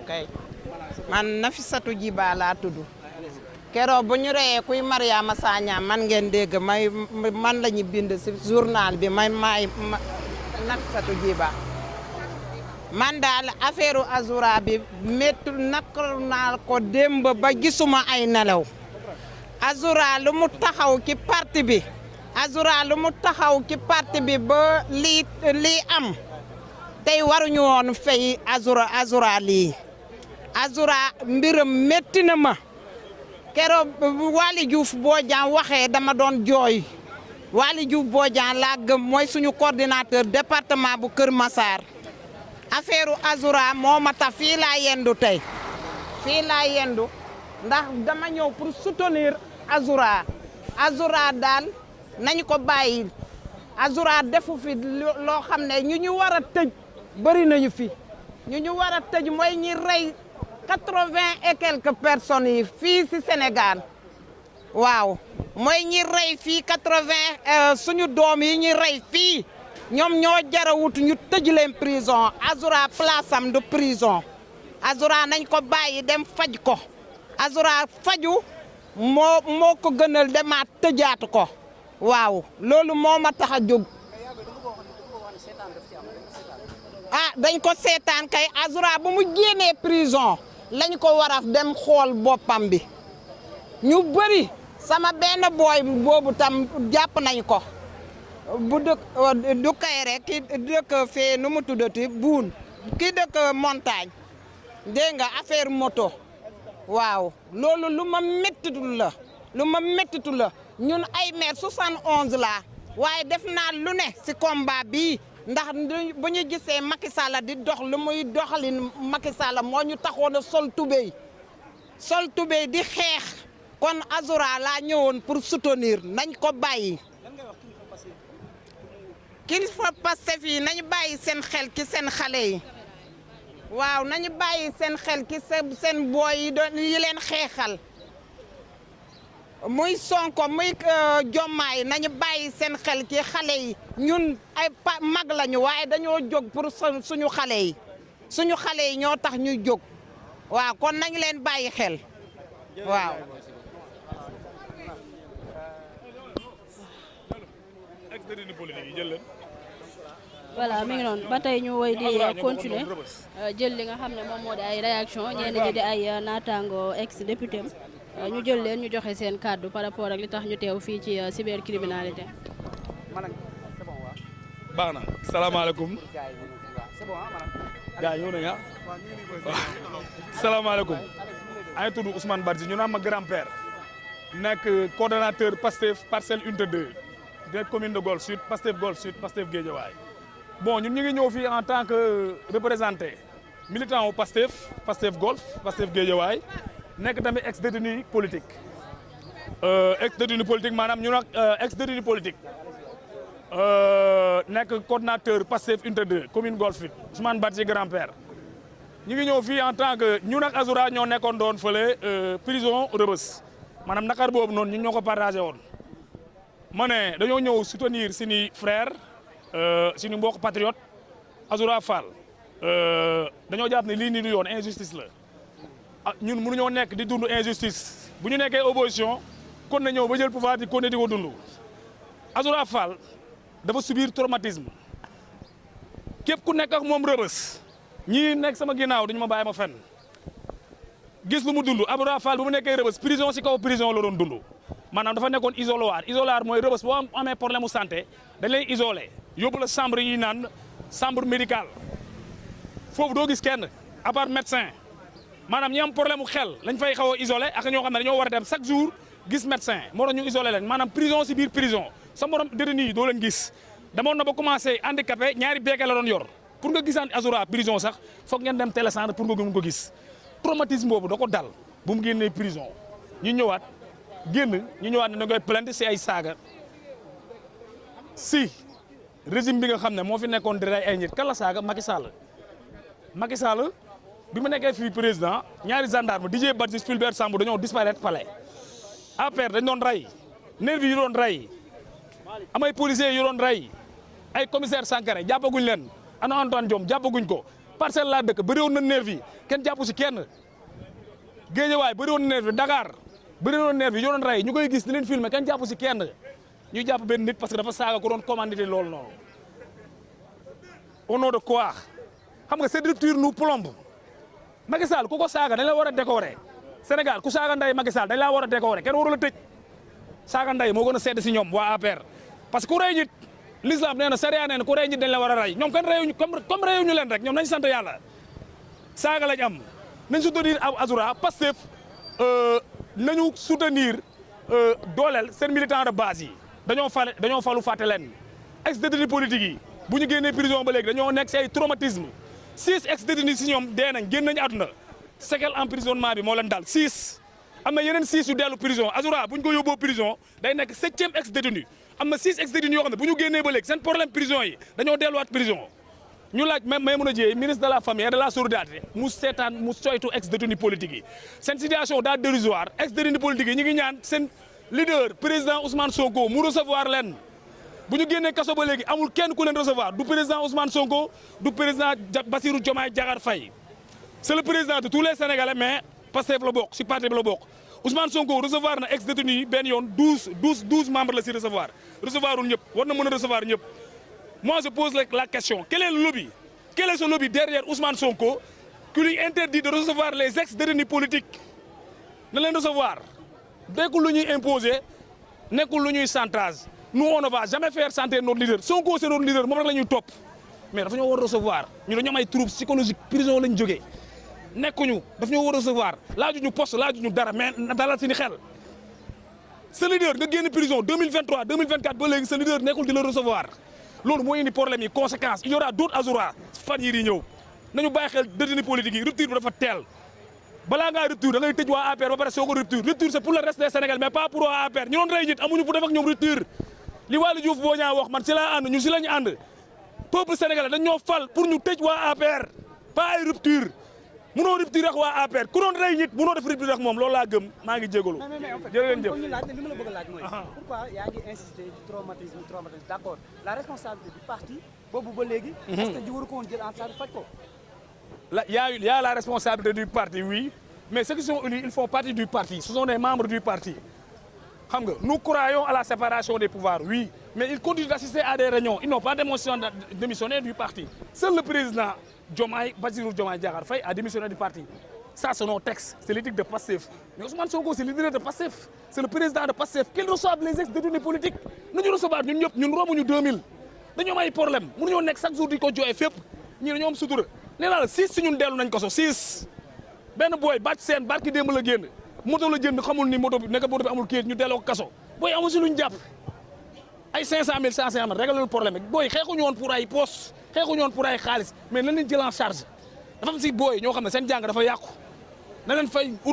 kay man Nafissatou Djiba laa tudd keroog bu ñu reyee kuy Mariama Sagna man ngeen dégg man la ñu bind ci journal bi maay Nafissatou Djiba man daal affaire Azoura bi métti naqar naa ko démb ba gisuma ay nelaw Azoura lu mu taxaw ci parti bi Azoura lu mu taxaw ci parti bi ba lii am tey waruñu woon fay Azoura lii Azoura mbiram métti na ma keroog Waly Diouf Bodian waxee dama doon jooy Waly Diouf Bodian laa gëm mooy suñu coordinateur département bu Kër Massar affaire Azoura moo ma tax fii laa yendu tey fii laa yendu ndax dama ñëw pour soutenir Azoura daal nañu ko bàyyi Azoura defu fi loo xam ne ñu war a tëj bëri nañu fi ñu war a tëj mooy ñi rey 80 et quelques personnes yi fii ci Sénégal waaw mooy ñi rey fii 80 suñu doom yi ñi rey fii ñoom ñoo jarawut ñu tëj leen prison Azoura place am de prison Azoura nañ ko bàyyi dem faj ko Azoura faju moo ko gënal demaat tëjaatu ko waaw loolu moo ma tax a jóg dañ ko seetaan kay Azoura bu mu génnee prison lañ ko war a dem xool boppam bi ñu bëri sama benn booy boobu tam jàpp nañ ko bu dëkk du Kayre ki dëkk fee nu mu tuddati buun ki dëkk montagne dégg nga affaire moto waaw loolu lu ma méttitul la ñun ay maire 71 la waaye def naa lu ne si combat bii ndax bu ñu gisee Macky Sall di dox lu muy doxalin Macky Sall moo ñu taxoon a sol tubéy di xeex kon Azoura laa ñëwoon pour soutenir nañ ko bàyyi kilifa Pastef yi nañu bàyyi seen xel ci seen xale yi waaw nañu bàyyi seen xel ci seen booy yi leen xeexal muy Sonko muy Diomaye nañu bàyyi seen xel ci xale yi ñun ay mag lañu waaye dañoo jóg pour suñu xale yi ñoo tax ñuy jóg waaw kon nañu leen bàyyi xel waaw. voilà mi ngi noonu ba tey ñu woy di continuer jël li nga xam ne moom moo di ay réaction ñenn ñi di ay naataango ex député ñu jël leen ñu joxe seen kàddu par rapport ak li tax ñu teew fii ci cybercriminalité. baax na salaamaaleykum gars ñëw nañu salaamaaleykum ay tudd Ousmane Badji ñu naan ma grand-père nekk coordonnateur Pastef parcelle unité 2 de commune de Golf Sud Pastef Golf Sud Pastef Guédiawaye bon ñun ñu ngi ñëw fii en tant que représenté militant au Pastef Golf Pastef Guédiawaye nekk tamit ex détenu politique maanaam ñu nag ex détenu politique nekk coordonnateur Pastef unité 2 commune Golf Sud Ousmane Badji grand-père ñu ngi ñëw fii en tant que ñun ak Azoura ñoo nekkoon doon fële prison Rebeuss maanaam naqar boobu noonu ñun ñoo ko partagé woon ma ne dañoo ñëw soutenir suñu frère suñu mbokk patriote Azoura Fall dañoo jàpp ne lii nii du yoon injustice la ñun mënuñoo nekk di dund injustice bu ñu nekkee opposition kon na ñëw ba jël pouvoir di kon di ko dund Azoura Fall dafa subir traumatisme képp ku nekk ak moom Rebeuss ñii nekk sama ginnaaw duñu ma bàyyi ma fenn gis lu mu dund Azoura Fall bu mu nekkee Rebeuss prison si kaw prison la doon dund maanaam dafa nekkoon isoloir mooy Rebeuss boo amee problème mu santé dañ lay isolé yóbbu la chambre yi naan chambre médicale foofu doo gis kenn à part médecin maanaam ñi am problème mu xel lañ fay xaw a isolé ak ñoo xam ne dañoo war a dem chaque jour gis médecin moo tax ñu isolé leen maanaam prison si biir prison sa morom détenu yi doo leen gis demoon na ba commencé handicapé ñaari beeke la doon yor pour nga gisaan Azoura prison sax foog ngeen dem télécentre pour nga mun ko gis traumatisme boobu da ko dal bu mu génnee prison ñu ñëwaat ne da ngay plainte si ay saaga si régime bi nga xam ne moo fi nekkoon di rey ay nit kan la saaga Macky Sall bi mu nekkee fii président ñaari gendarme Didier Badji Fulbert Sambou dañoo disparaître palais APR dañ doon rey nervi yu doon rey amay policiers yu doon rey ay commissaire Sankharé jàppaguñ leen ana Antoine Diome jàppaguñ ko Parcelles laa dëkk bëri woon na nervi yi kenn jàppu si kenn Guédiawaye bëri woon na nervi Dakar bëri woon na nervi yi doon rey ñu koy gis di leen filmer kenn jàppu si kenn ñu jàpp benn nit parce que dafa saaga ko doon commandité loolu noonu au nom de quoi xam nga cette rupture nous plombe Macky Sall ku ko saaga dañ la war a décorer Sénégal ku saaga nday Macky Sall dañ laa war a décorer kenn warul a tëj saaga nday moo gën a sedd si ñoom waa APR parce que ku rey nit l'islam nee na sariya nee na ku rey nit dañ la war a rey ñoom kan reyuñu comme reyuñu leen rek ñoom nañ sant yàlla saaga lañ am nañ soutenir Azoura Pastef nañu soutenir dooleel seen militant de base yi dañoo falu fàtte leen ex détenu politique yi bu ñu génnee prison ba léegi dañoo nekk si ay traumatisme 6 ex détenus si ñoom dee nañ génn nañu àdduna séquelle emprisonnement bi moo leen dal 6 am na yeneen 6 yu dellu prison Azoura bu ñu ko yóbboo prison day nekk 7e ex détenu am na 6 ex détenus yoo xam ne bu ñu génnee ba léegi seen problème prison yi dañoo delluwaat prison ñu laaj même Maïmouna Dièye ministre de la famille et de la solidarité mu seetaan mu soytu ex détenu politique yi seen situation daa dérisoire ex détenu politique yi ñu ngi ñaan seen leader président Ousmane Sonko mu recevoir leen bu ñu génnee kaso ba léegi amul kenn ku leen recevoir du président Ousmane Sonko du président Bassirou Diomaye Diakhar Faye c'est le président de tous les Sénégalais mais Pastef la bokk si parti bi la bokk Ousmane Sonko recevoir na ex détenu yi benn yoon 12 membres la si recevoir recevoirul ñëpp war na mën a recevoir ñëpp moi je pose la question quel est le lobby quel est ce lobby derrière Ousmane Sonko qui lui interdit de recevoir les ex détenus politiques na leen recevoir nekkul lu ñuy imposer nekkul lu ñuy chantage nous on ne va jamais faire chanter notre leader Sonko c'est notre leader moom rek la ñuy topp mais dafa ñoo war a recevoir ñu dañoo am ay troubles psychologiques prison lañ jógee nekkuñu daf ñoo war a recevoir laajuñu poste laajuñu dara mais dalal suñu xel sa leader nga génn prison 2023 2024 ba léegi sa leader nekkul di la recevoir loolu mooy indi problème yi conséquences il y aura d'autres Azoura fan yii di ñëw nañu bàyyi xel détenu politique yi rupture bi dafa teel balaa ngaa rupture da ngay tëj waa APR ba pare soo ko rupture c'est pour le reste des Sénégalais mais pas pour waa APR ñu doon rey nit amuñu pour def ak ñoom rupture li Waly Diouf boo ñaa wax man si laa ànd ñun si la ñu ànd peuple sénégalais dañ ñoo fal pour ñu tëj waa APR pas ay rupture munoo rupture ak waa APR ku doon rey nit munoo def rupture ak moom loolu laa gëm maa ngi jégalu. jërë ngeen jëf ñu laaj li ma la bëgg a laaj mooy. pourquoi yaa ngi insister ci traumatisme d'accord la responsabilité du parti boobu ba léegi. est-ce que ji waru ko woon jël en charge faj ko. Il y a la responsabilité du parti, oui, mais ceux qui sont élus, ils font partie du parti, ce sont des membres du parti. Nous croyons à la séparation des pouvoirs, oui, mais ils continuent d'assister à des réunions, ils n'ont pas démissionné du parti. Seul le président Bassirou Diomaye Diakhar Faye a démissionné du parti. Ça, c'est nos textes, c'est l'éthique de Pastef. Mais Ousmane Sonko, c'est le leader de Pastef, c'est le président de Pastef. Qu'ils reçoivent les ex-détenus politiques. Nous recevons, nous avons 2000. Nous avons des problèmes. Nous avons chaque jour des choses. Nous avons sutura. nee naa la 6 si ñun dellu nañ ko so 6 benn booy bàcc seen barki démb la génn moto la jënd xamul ni moto bi nekk moto bi amul kayit ñu delloo ko kaso booy amul si luñ jàpp ay 500000 150 réglé le problème bi booy xeexuñu woon pour ay poste xeexuñu woon pour ay xaalis mais nañ leen jël en charge dafa am si booy ñoo xam ne seen jàng dafa yàqu na leen fay ut